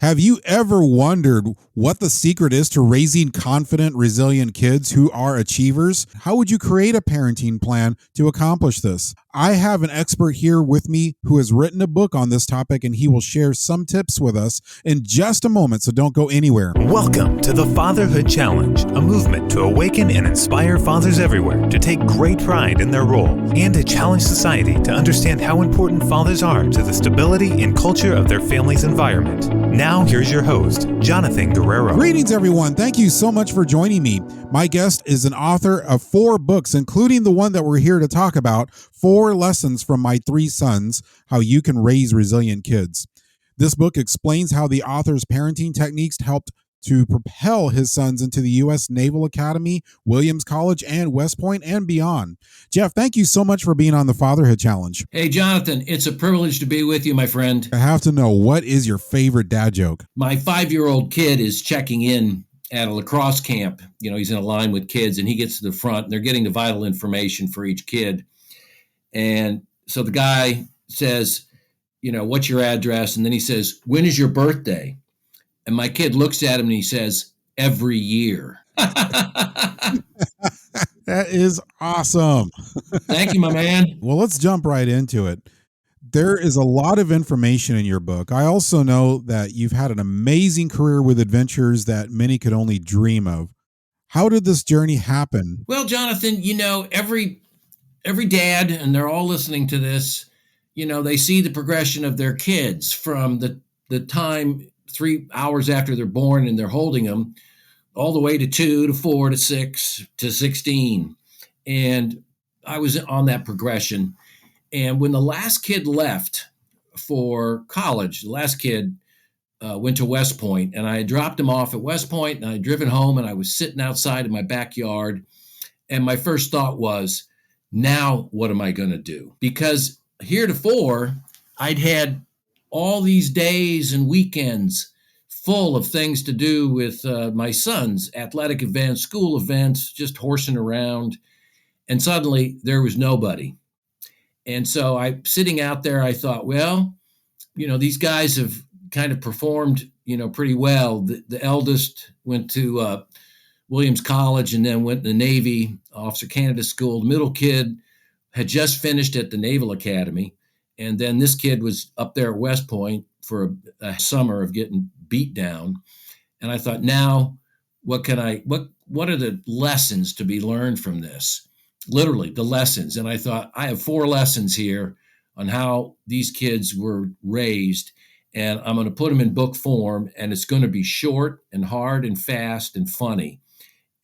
Have you ever wondered what the secret is to raising confident, resilient kids who are achievers? How would you create a parenting plan to accomplish this? I have an expert here with me who has written a book on this topic, and he will share some tips with us in just a moment, so don't go anywhere. Welcome to the Fatherhood Challenge, a movement to awaken and inspire fathers everywhere to take great pride in their role and to challenge society to understand how important fathers are to the stability and culture of their family's environment. Now, here's your host, Jonathan Guerrero. Greetings, everyone. Thank you so much for joining me. My guest is an author of 4 books, including the one that we're here to talk about, 4 Lessons from My 3 Sons, How You Can Raise Resilient Kids. This book explains how the author's parenting techniques helped to propel his sons into the U.S. Naval Academy, Williams College, and West Point, and beyond. Jeff, thank you so much for being on the Fatherhood Challenge. Hey, Jonathan, it's a privilege to be with you, my friend. I have to know, what is your favorite dad joke? My 5-year-old kid is checking in at a lacrosse camp. You know, he's in a line with kids, and he gets to the front, and they're getting the vital information for each kid. And so the guy says, you know, what's your address? And then he says, when is your birthday? And my kid looks at him and he says, every year. That is awesome. Thank you, my man. Well, let's jump right into it. There is a lot of information in your book. I also know that you've had an amazing career with adventures that many could only dream of. How did this journey happen? Well, Jonathan, you know, every dad, and they're all listening to this, you know, they see the progression of their kids from the time 3 hours after they're born and they're holding them all the way to 2 to 4 to 6 to 16. And I was on that progression. And when the last kid left for college, the last kid went to West Point, and I had dropped him off at West Point, and I had driven home, and I was sitting outside in my backyard. And my first thought was, now what am I going to do? Because heretofore, I'd had all these days and weekends full of things to do with my sons, athletic events, school events, just horsing around. And suddenly there was nobody. And so sitting out there, I thought, well, you know, these guys have kind of performed, you know, pretty well. The eldest went to Williams College and then went to the Navy, Officer Candidate School. The middle kid had just finished at the Naval Academy. And then this kid was up there at West Point for a summer of getting beat down. And I thought, now what are the lessons to be learned from this? Literally the lessons. And I thought, I have 4 lessons here on how these kids were raised, and I'm going to put them in book form, and it's going to be short and hard and fast and funny.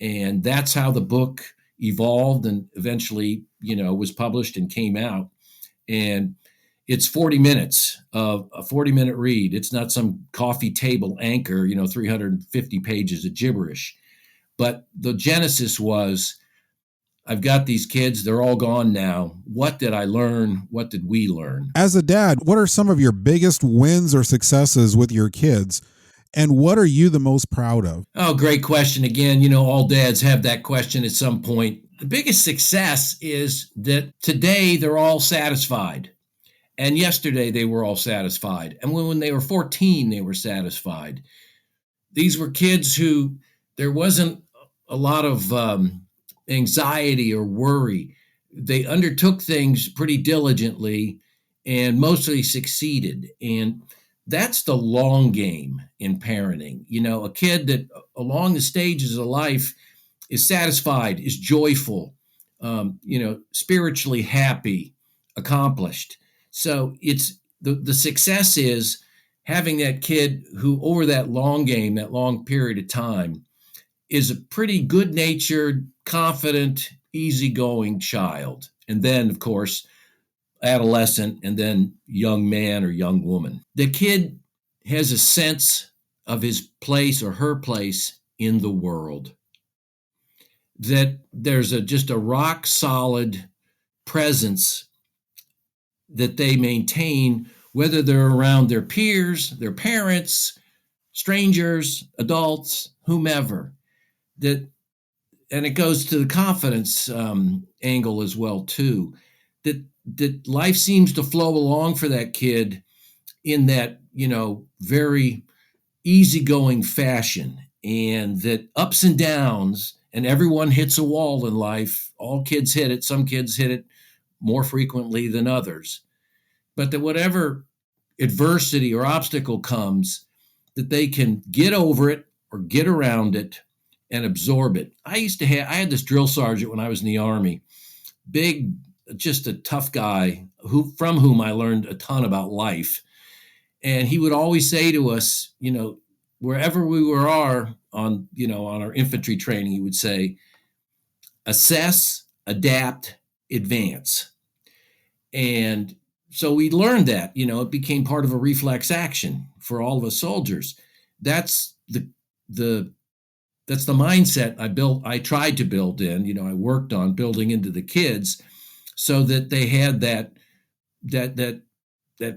And that's how the book evolved and eventually, you know, was published and came out. And it's 40 minutes of a 40-minute read. It's not some coffee table anchor, you know, 350 pages of gibberish. But the genesis was, I've got these kids, they're all gone now. What did I learn? What did we learn? As a dad, what are some of your biggest wins or successes with your kids? And what are you the most proud of? Oh, great question. Again, you know, all dads have that question at some point. The biggest success is that today they're all satisfied. And yesterday they were all satisfied. And when they were 14, they were satisfied. These were kids who there wasn't a lot of anxiety or worry. They undertook things pretty diligently and mostly succeeded. And that's the long game in parenting. You know, a kid that along the stages of life is satisfied, is joyful, you know, spiritually happy, accomplished. So it's the success is having that kid who over that long game, that long period of time, is a pretty good-natured, confident, easygoing child. And then, of course, adolescent and then young man or young woman. The kid has a sense of his place or her place in the world. That there's just a rock solid presence that they maintain, whether they're around their peers, their parents, strangers, adults, whomever. And it goes to the confidence angle as well too. That life seems to flow along for that kid in that, you know, very easygoing fashion, and that ups and downs, and everyone hits a wall in life. All kids hit it. Some kids hit it more frequently than others. But that whatever adversity or obstacle comes, that they can get over it or get around it and absorb it. I had this drill sergeant when I was in the Army, big, just a tough guy from whom I learned a ton about life. And he would always say to us, wherever we are on our infantry training, he would say, assess, adapt, advance. And so we learned that, it became part of a reflex action for all of us soldiers. That's the that's the mindset I tried to build in, I worked on building into the kids so that they had that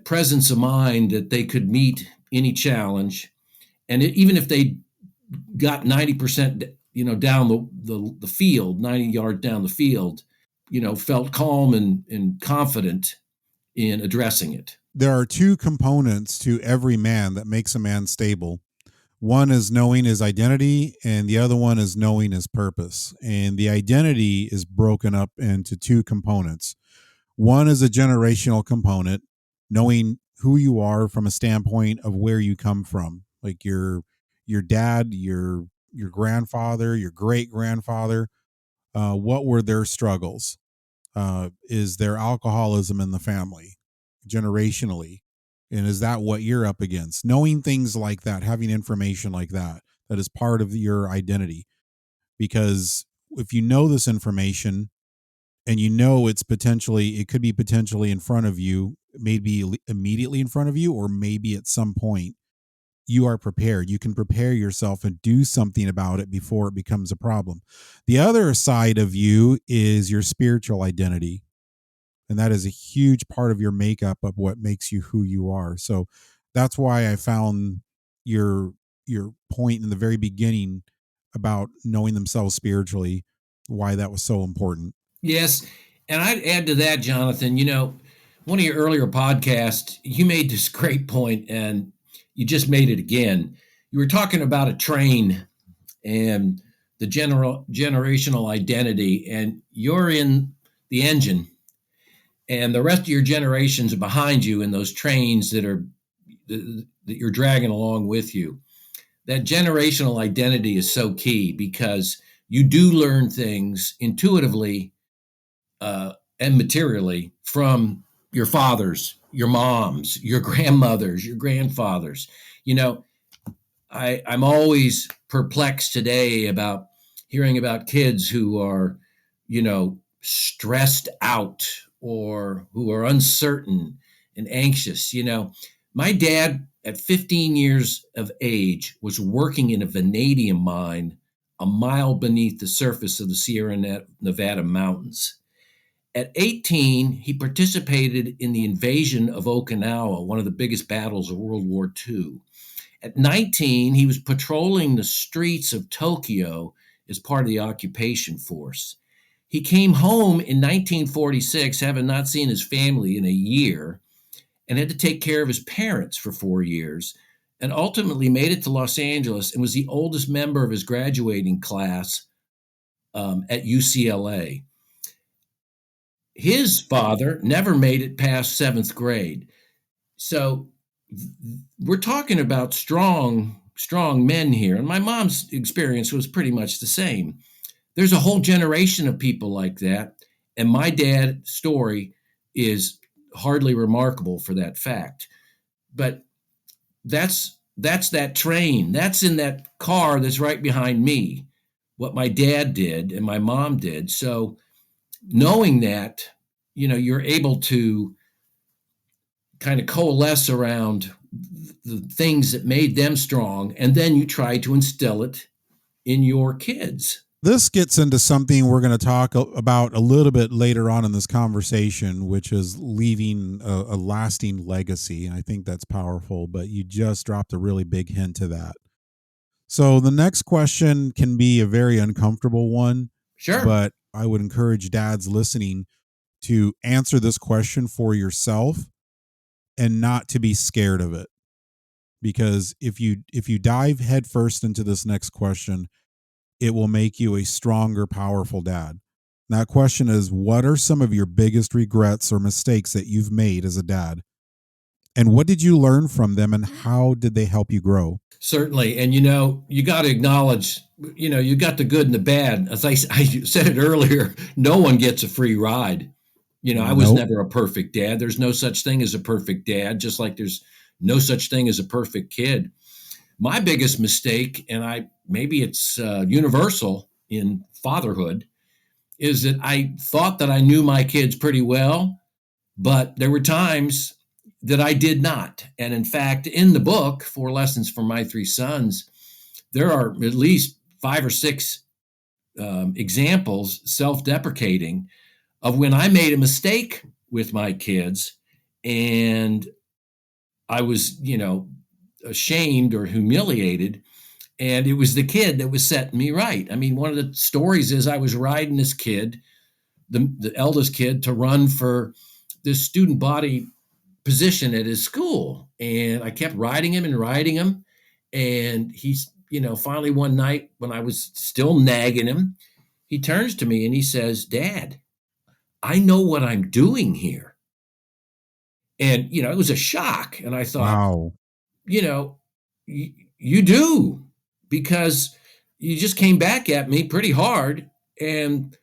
presence of mind that they could meet any challenge. And even if they got 90%, down the field, 90 yards down the field, felt calm and confident in addressing it. There are two components to every man that makes a man stable. One is knowing his identity, and the other one is knowing his purpose. And the identity is broken up into two components. One is a generational component, knowing who you are from a standpoint of where you come from, like your dad, your grandfather, your great grandfather. What were their struggles? Is there alcoholism in the family, generationally? And is that what you're up against? Knowing things like that, having information like that, that is part of your identity. Because if you know this information and it could be potentially in front of you, maybe immediately in front of you, or maybe at some point, you are prepared. You can prepare yourself and do something about it before it becomes a problem. The other side of you is your spiritual identity. And that is a huge part of your makeup of what makes you who you are. So that's why I found your point in the very beginning about knowing themselves spiritually, why that was so important. Yes. And I'd add to that, Jonathan, one of your earlier podcasts, you made this great point, and you just made it again. You were talking about a train and the generational identity, and you're in the engine, and the rest of your generations are behind you in those trains that you're dragging along with you. That generational identity is so key because you do learn things intuitively and materially from your fathers, your moms, your grandmothers, your grandfathers. I'm always perplexed today about hearing about kids who are, stressed out or who are uncertain and anxious. My dad at 15 years of age was working in a vanadium mine a mile beneath the surface of the Sierra Nevada mountains. At 18, he participated in the invasion of Okinawa, one of the biggest battles of World War II. At 19, he was patrolling the streets of Tokyo as part of the occupation force. He came home in 1946, having not seen his family in a year, and had to take care of his parents for 4 years, and ultimately made it to Los Angeles and was the oldest member of his graduating class at UCLA. His father never made it past 7th grade. So we're talking about strong men here. And my mom's experience was pretty much the same. There's a whole generation of people like that. And my dad's story is hardly remarkable for that fact. But that's that train. That's in that car that's right behind me, what my dad did and my mom did. So knowing that, you're able to kind of coalesce around the things that made them strong, and then you try to instill it in your kids. This gets into something we're going to talk about a little bit later on in this conversation, which is leaving a lasting legacy. And I think that's powerful, but you just dropped a really big hint to that. So the next question can be a very uncomfortable one. Sure. But I would encourage dads listening to answer this question for yourself and not to be scared of it. because if you dive headfirst into this next question, it will make you a stronger, powerful dad. And that question is, what are some of your biggest regrets or mistakes that you've made as a dad? And what did you learn from them, and how did they help you grow? Certainly. And, you got to acknowledge, you got the good and the bad. As I said it earlier, no one gets a free ride. I was Nope. never a perfect dad. There's no such thing as a perfect dad, just like there's no such thing as a perfect kid. My biggest mistake, and maybe it's universal in fatherhood, is that I thought that I knew my kids pretty well, but there were times that I did not. And in fact, in the book, Four Lessons for My Three Sons, there are at least 5 or 6 examples, self-deprecating, of when I made a mistake with my kids and I was, ashamed or humiliated. And it was the kid that was setting me right. I mean, one of the stories is I was riding this kid, the eldest kid, to run for this student body position at his school. And I kept riding him and riding him. And he's, finally one night when I was still nagging him, he turns to me and he says, "Dad, I know what I'm doing here." And, it was a shock. And I thought, Wow. you do, because you just came back at me pretty hard. And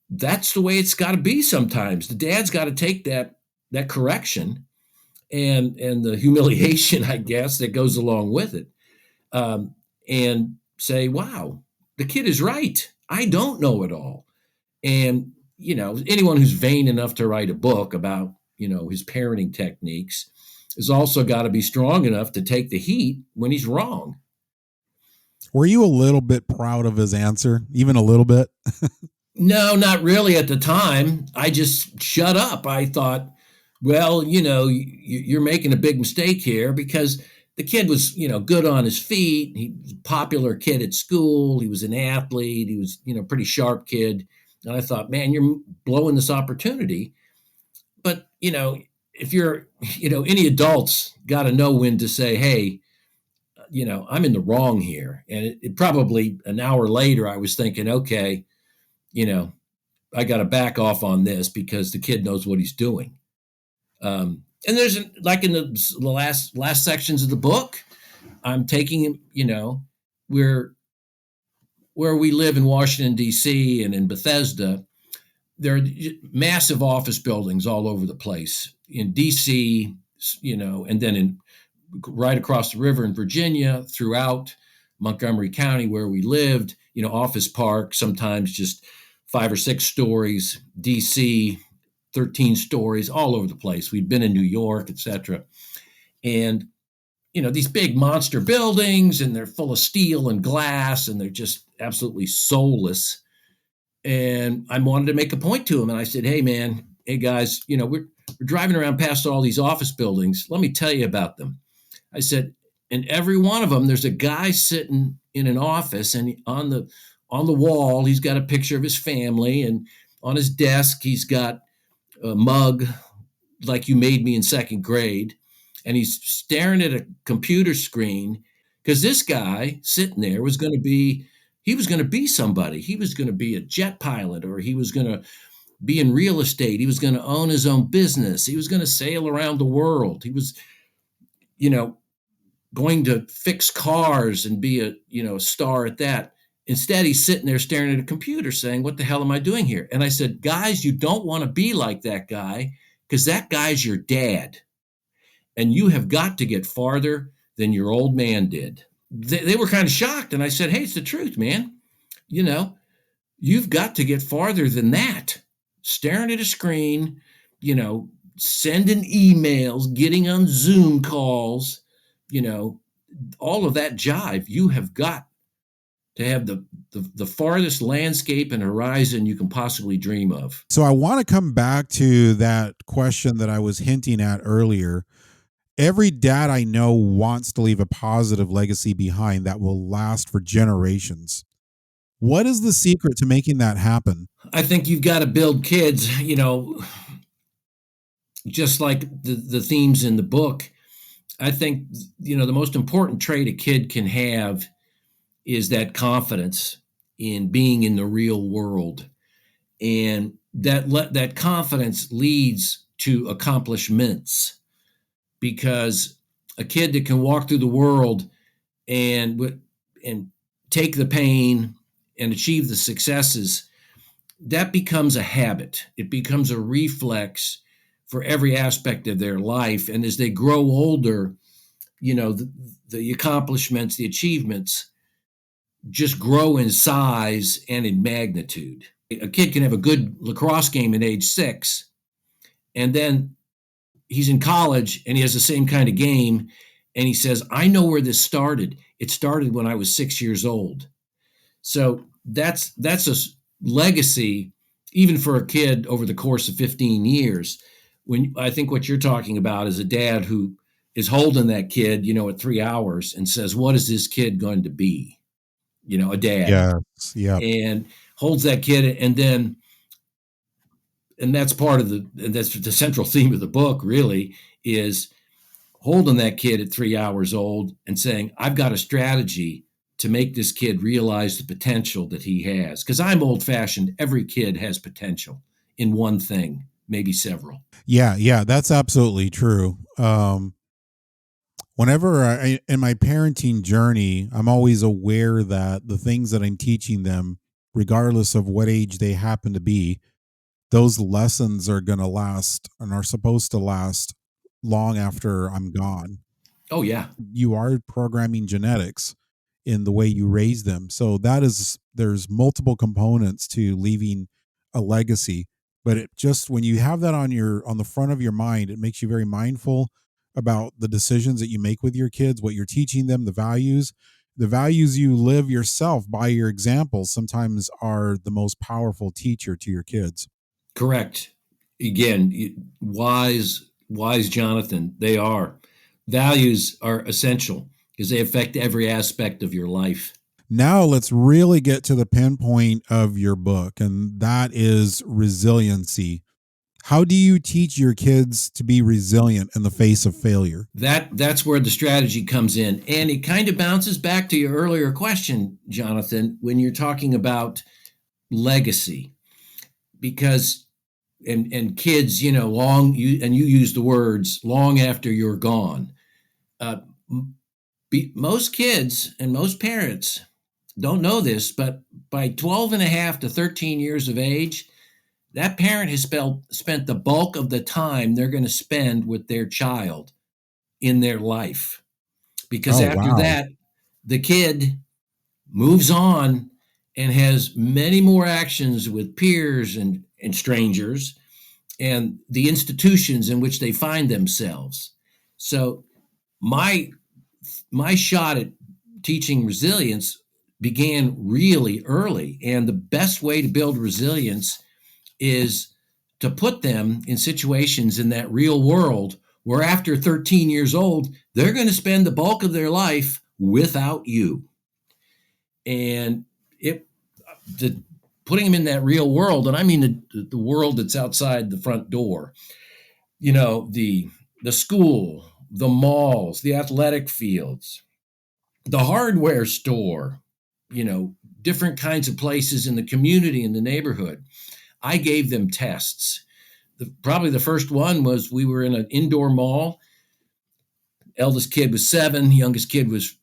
that's the way it's got to be sometimes. The dad's got to take that correction and the humiliation, I guess, that goes along with it, and say, "Wow, the kid is right. I don't know it all." And anyone who's vain enough to write a book about his parenting techniques has also got to be strong enough to take the heat when he's wrong. Were you a little bit proud of his answer, even a little bit? No, not really at the time. I just shut up. I thought, well, you're making a big mistake here, because the kid was, good on his feet. He was a popular kid at school. He was an athlete. He was, pretty sharp kid. And I thought, man, you're blowing this opportunity. But, if you're, any adults got to know when to say, "Hey, I'm in the wrong here." And it probably an hour later, I was thinking, okay, I got to back off on this because the kid knows what he's doing. And there's like in the last sections of the book, I'm taking, where we live in Washington, D.C. and in Bethesda, there are massive office buildings all over the place in D.C., and then right across the river in Virginia, throughout Montgomery County where we lived, Office Park, sometimes just 5 or 6 stories, DC, 13 stories, all over the place. We'd been in New York, etc. And, these big monster buildings, and they're full of steel and glass, and they're just absolutely soulless. And I wanted to make a point to him. And I said, hey guys, we're driving around past all these office buildings. Let me tell you about them. I said, in every one of them, there's a guy sitting in an office, and on the wall, he's got a picture of his family, and on his desk, he's got a mug like you made me in 2nd grade, and he's staring at a computer screen, because this guy sitting there was going to be somebody. He was going to be a jet pilot, or he was going to be in real estate. He was going to own his own business. He was going to sail around the world. He was, going to fix cars and be a star at that. Instead, he's sitting there staring at a computer saying, "What the hell am I doing here?" And I said, "Guys, you don't want to be like that guy, because that guy's your dad. And you have got to get farther than your old man did." They were kind of shocked. And I said, "Hey, it's the truth, man. You've got to get farther than that. Staring at a screen, sending emails, getting on Zoom calls, all of that jive. You have got to have the farthest landscape and horizon you can possibly dream of." So I want to come back to that question that I was hinting at earlier. Every dad I know wants to leave a positive legacy behind that will last for generations. What is the secret to making that happen? I think you've got to build kids, just like the themes in the book. I think, the most important trait a kid can have is that confidence in being in the real world. And that confidence leads to accomplishments, because a kid that can walk through the world and take the pain and achieve the successes, that becomes a habit. It becomes a reflex for every aspect of their life. And as they grow older, the accomplishments, the achievements just grow in size and in magnitude. A kid can have a good lacrosse game at age 6, and then he's in college and he has the same kind of game. And he says, I know where this started. It started when I was 6 years old. So that's a legacy, even for a kid over the course of 15 years. When I think what you're talking about is a dad who is holding that kid, at 3 hours and says, what is this kid going to be? A dad, Yes. Yep. and holds that kid. And that's that's the central theme of the book, really, is holding that kid at 3 hours old and saying, I've got a strategy to make this kid realize the potential that he has. Because I'm old fashioned. Every kid has potential in one thing, maybe several. Yeah, that's absolutely true. Whenever in my parenting journey, I'm always aware that the things that I'm teaching them, regardless of what age they happen to be, those lessons are going to last and are supposed to last long after I'm gone. Oh, yeah. You are programming genetics in the way you raise them. So there's multiple components to leaving a legacy. But it just, when you have that on the front of your mind, it makes you very mindful about the decisions that you make with your kids, what you're teaching them, the values you live yourself by your examples sometimes are the most powerful teacher to your kids. Correct. Again, wise Jonathan, they are. Values are essential because they affect every aspect of your life. Now let's really get to the pinpoint of your book, and that is resiliency. How do you teach your kids to be resilient in the face of failure? That's where the strategy comes in. And it kind of bounces back to your earlier question, Jonathan, when you're talking about legacy. Because and kids, you use the words long after you're gone. Uh, Most kids and most parents don't know this, but by 12 and a half to 13 years of age, that parent has spent the bulk of the time they're going to spend with their child in their life. Because Oh, after wow. that, the kid moves on and has many more actions with peers and strangers and the institutions in which they find themselves. So my shot at teaching resilience began really early. And the best way to build resilience is to put them in situations in that real world where after 13 years old, they're going to spend the bulk of their life without you. And putting them in that real world, and I mean the world that's outside the front door, the school, the malls, the athletic fields, the hardware store, different kinds of places in the community, in the neighborhood. I gave them tests. Probably the first one was we were in an indoor mall. Eldest kid was 7, youngest kid was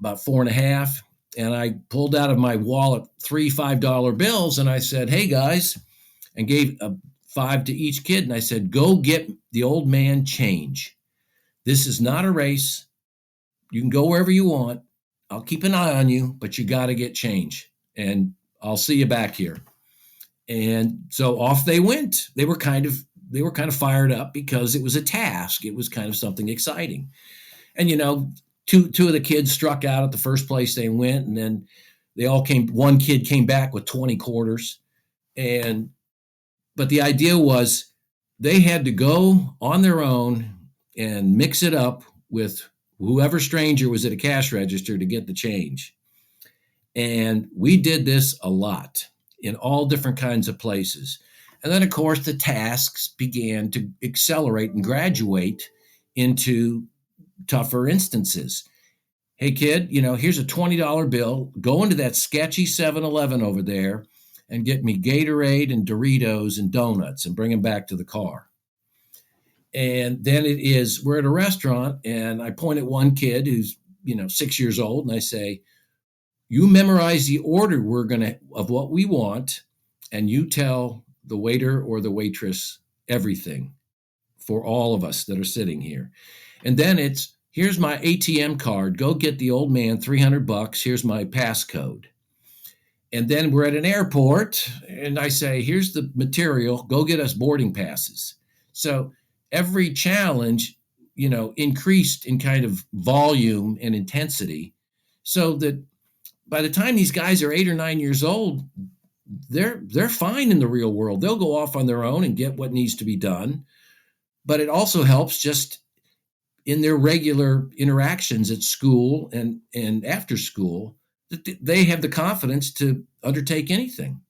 about 4.5. And I pulled out of my wallet 3 $5 bills and I said, hey guys, and gave a 5 to each kid. And I said, go get the old man change. This is not a race. You can go wherever you want. I'll keep an eye on you, but you got to get change. And I'll see you back here. And so off they went. They were kind of fired up because it was a task. It was kind of something exciting. And two of the kids struck out at the first place they went, and then one kid came back with 20 quarters. But the idea was they had to go on their own and mix it up with whoever stranger was at a cash register to get the change. And we did this a lot in all different kinds of places. And then, of course, the tasks began to accelerate and graduate into tougher instances. Hey, kid, here's a $20 bill. Go into that sketchy 7-Eleven over there and get me Gatorade and Doritos and donuts and bring them back to the car. And then we're at a restaurant, and I point at one kid who's, 6 years old, and I say, you memorize the order of what we want, and you tell the waiter or the waitress everything for all of us that are sitting here. And then here's my ATM card. Go get the old man $300. Here's my passcode. And then we're at an airport, and I say, here's the material. Go get us boarding passes. So every challenge, increased in kind of volume and intensity, so that by the time these guys are 8 or 9 years old, they're fine in the real world. They'll go off on their own and get what needs to be done. But it also helps just in their regular interactions at school and after school, that they have the confidence to undertake anything.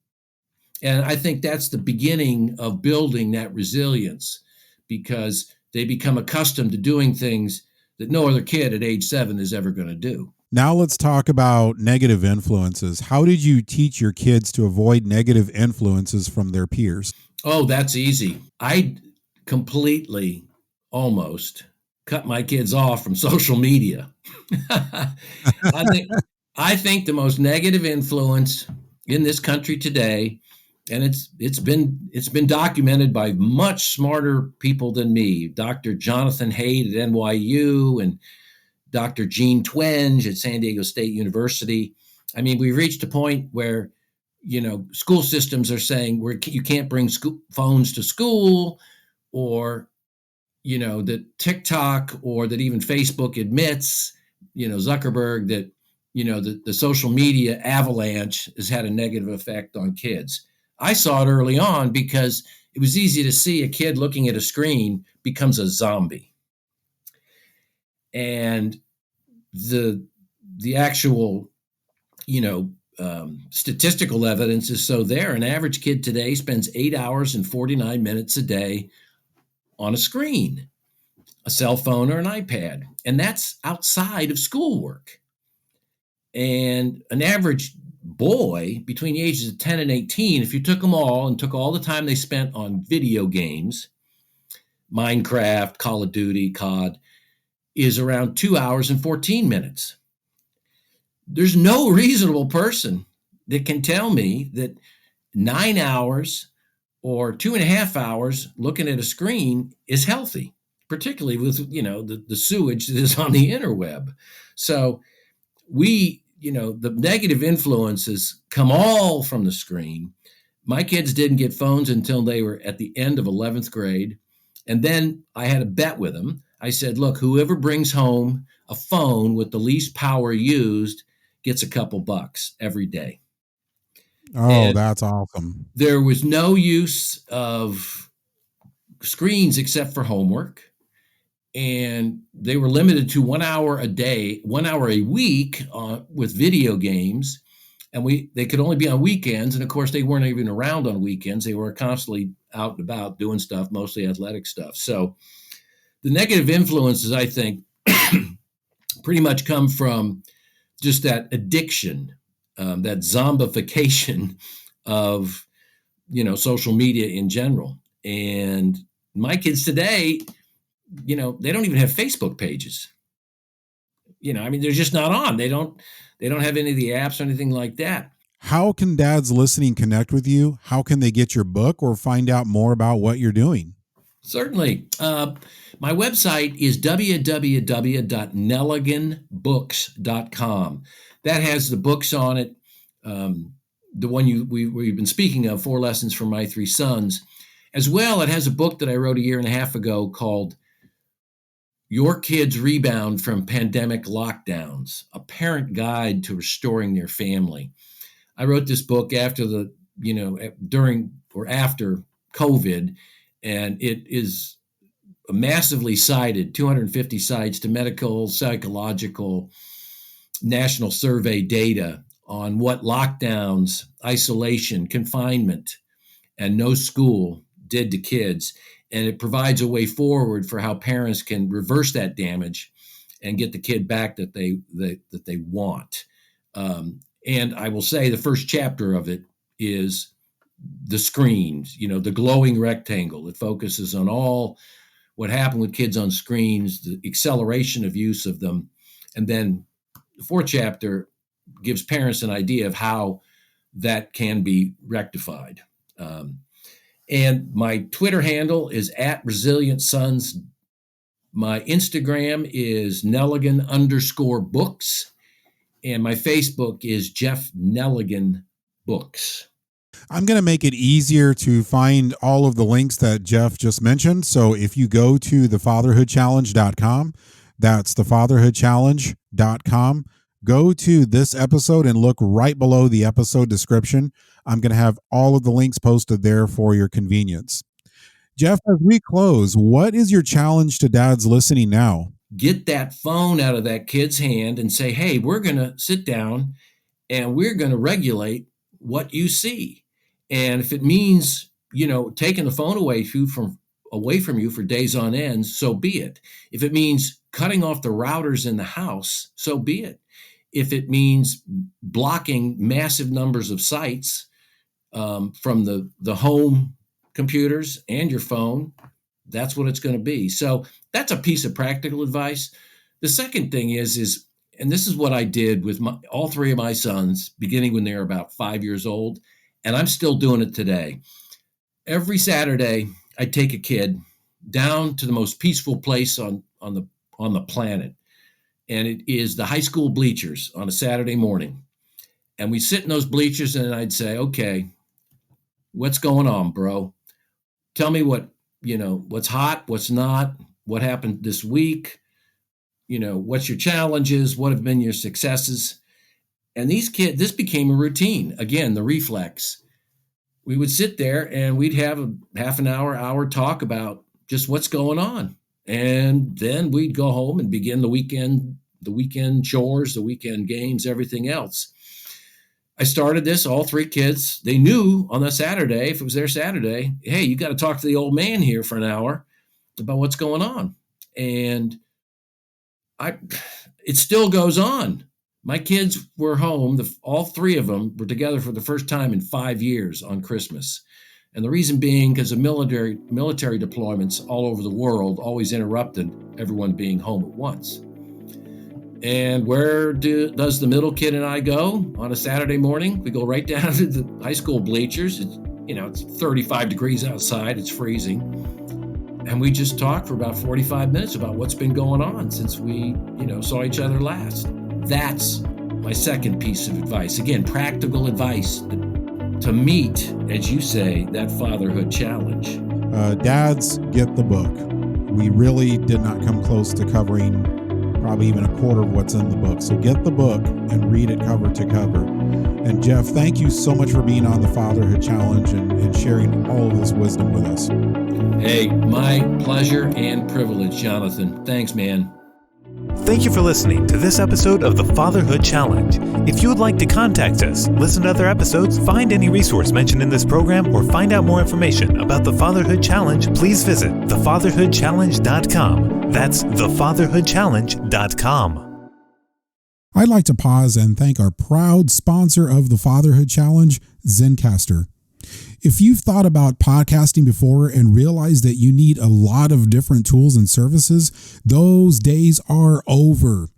And I think that's the beginning of building that resilience, because they become accustomed to doing things that no other kid at age 7 is ever going to do. Now let's talk about negative influences. How did you teach your kids to avoid negative influences from their peers? Oh, that's easy. I completely, almost, cut my kids off from social media. I think the most negative influence in this country today, and it's been documented by much smarter people than me, Dr. Jonathan Haidt at NYU and Dr. Gene Twenge at San Diego State University. I mean, we've reached a point where, school systems are saying you can't bring phones to school, or, that TikTok or that even Facebook admits, Zuckerberg, that, the social media avalanche has had a negative effect on kids. I saw it early on because it was easy to see a kid looking at a screen becomes a zombie. And the actual, statistical evidence is so there. An average kid today spends 8 hours and 49 minutes a day on a screen, a cell phone or an iPad. And that's outside of schoolwork. And an average boy between the ages of 10 and 18, if you took them all and took all the time they spent on video games, Minecraft, Call of Duty, COD, is around 2 hours and 14 minutes. There's no reasonable person that can tell me that 9 hours or 2.5 hours looking at a screen is healthy, particularly with, the sewage that is on the interweb. So the negative influences come all from the screen. My kids didn't get phones until they were at the end of 11th grade. And then I had a bet with them. I said, look, whoever brings home a phone with the least power used gets a couple bucks every day. Oh, and that's awesome. There was no use of screens except for homework. And they were limited to 1 hour a day, 1 hour a week with video games. And they could only be on weekends. And of course, they weren't even around on weekends. They were constantly out and about doing stuff, mostly athletic stuff. So the negative influences, I think, pretty much come from just that addiction, that zombification of, social media in general. And my kids today, they don't even have Facebook pages. They're just not on. They don't have any of the apps or anything like that. How can dads listening connect with you? How can they get your book or find out more about what you're doing? Certainly. My website is www.nelliganbooks.com. That has the books on it. The one we've been speaking of, 4 Lessons from My 3 Sons. As well, it has a book that I wrote 1.5 years ago called Your Kids Rebound from Pandemic Lockdowns, a parent guide to restoring their family. I wrote this book after during or after COVID, and it is massively cited, 250 sites to medical, psychological, national survey data on what lockdowns, isolation, confinement, and no school did to kids. And it provides a way forward for how parents can reverse that damage and get the kid back that they want. And I will say the first chapter of it is the screens, the glowing rectangle. It focuses on all what happened with kids on screens, the acceleration of use of them. And then the fourth chapter gives parents an idea of how that can be rectified. And my Twitter handle is @ResilientSons. My Instagram is Nelligan_books. And my Facebook is Jeff Nelligan Books. I'm going to make it easier to find all of the links that Jeff just mentioned. So if you go to thefatherhoodchallenge.com, that's thefatherhoodchallenge.com, go to this episode and look right below the episode description. I'm going to have all of the links posted there for your convenience. Jeff, as we close, what is your challenge to dads listening now? Get that phone out of that kid's hand and say, hey, we're going to sit down and we're going to regulate what you see. And if it means, taking the phone away from you for days on end, so be it. If it means cutting off the routers in the house, so be it. If it means blocking massive numbers of sites from the home computers and your phone, that's what it's going to be. So that's a piece of practical advice. The second thing is, and this is what I did with all three of my sons, beginning when they were about 5 years old, and I'm still doing it today. Every Saturday, I take a kid down to the most peaceful place on the planet, and it is the high school bleachers on a Saturday morning. And we sit in those bleachers, and I'd say, okay, what's going on, bro? Tell me what's hot, what's not, what happened this week, what's your challenges, what have been your successes. And these kids, this became a routine. Again, the reflex. We would sit there and we'd have a half an hour talk about just what's going on. And then we'd go home and begin the weekend chores, the weekend games, everything else. I started this, all three kids, they knew on the Saturday, if it was their Saturday, hey, you got to talk to the old man here for an hour about what's going on. And it still goes on. My kids were home. All three of them were together for the first time in 5 years on Christmas. And the reason being because of military deployments all over the world always interrupted everyone being home at once. And where does the middle kid and I go on a Saturday morning? We go right down to the high school bleachers. It's 35 degrees outside. It's freezing. And we just talk for about 45 minutes about what's been going on since we, saw each other last. That's my second piece of advice. Again, practical advice to meet, as you say, that fatherhood challenge. Dads, get the book. We really did not come close to covering probably even a quarter of what's in the book. So get the book and read it cover to cover. And Jeff, thank you so much for being on the Fatherhood Challenge and sharing all of this wisdom with us. Hey, my pleasure and privilege, Jonathan. Thanks, man. Thank you for listening to this episode of the Fatherhood Challenge. If you would like to contact us, listen to other episodes, find any resource mentioned in this program, or find out more information about the Fatherhood Challenge, please visit thefatherhoodchallenge.com. That's thefatherhoodchallenge.com. I'd like to pause and thank our proud sponsor of the Fatherhood Challenge, Zencastr. If you've thought about podcasting before and realized that you need a lot of different tools and services, those days are over.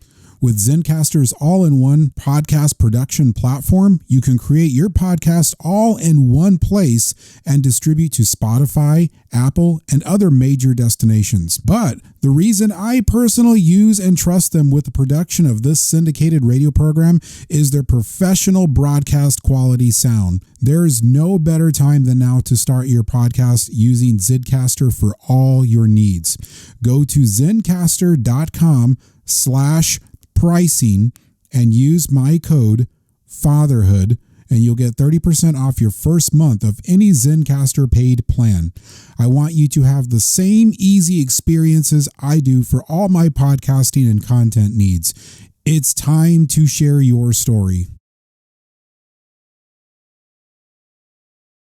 With Zencastr's all-in-one podcast production platform, you can create your podcast all in one place and distribute to Spotify, Apple, and other major destinations. But the reason I personally use and trust them with the production of this syndicated radio program is their professional broadcast quality sound. There is no better time than now to start your podcast using Zencastr for all your needs. Go to zencastr.com/pricing and use my code FATHERHOOD and you'll get 30% off your first month of any Zencastr paid plan. I want you to have the same easy experiences I do for all my podcasting and content needs. It's time to share your story.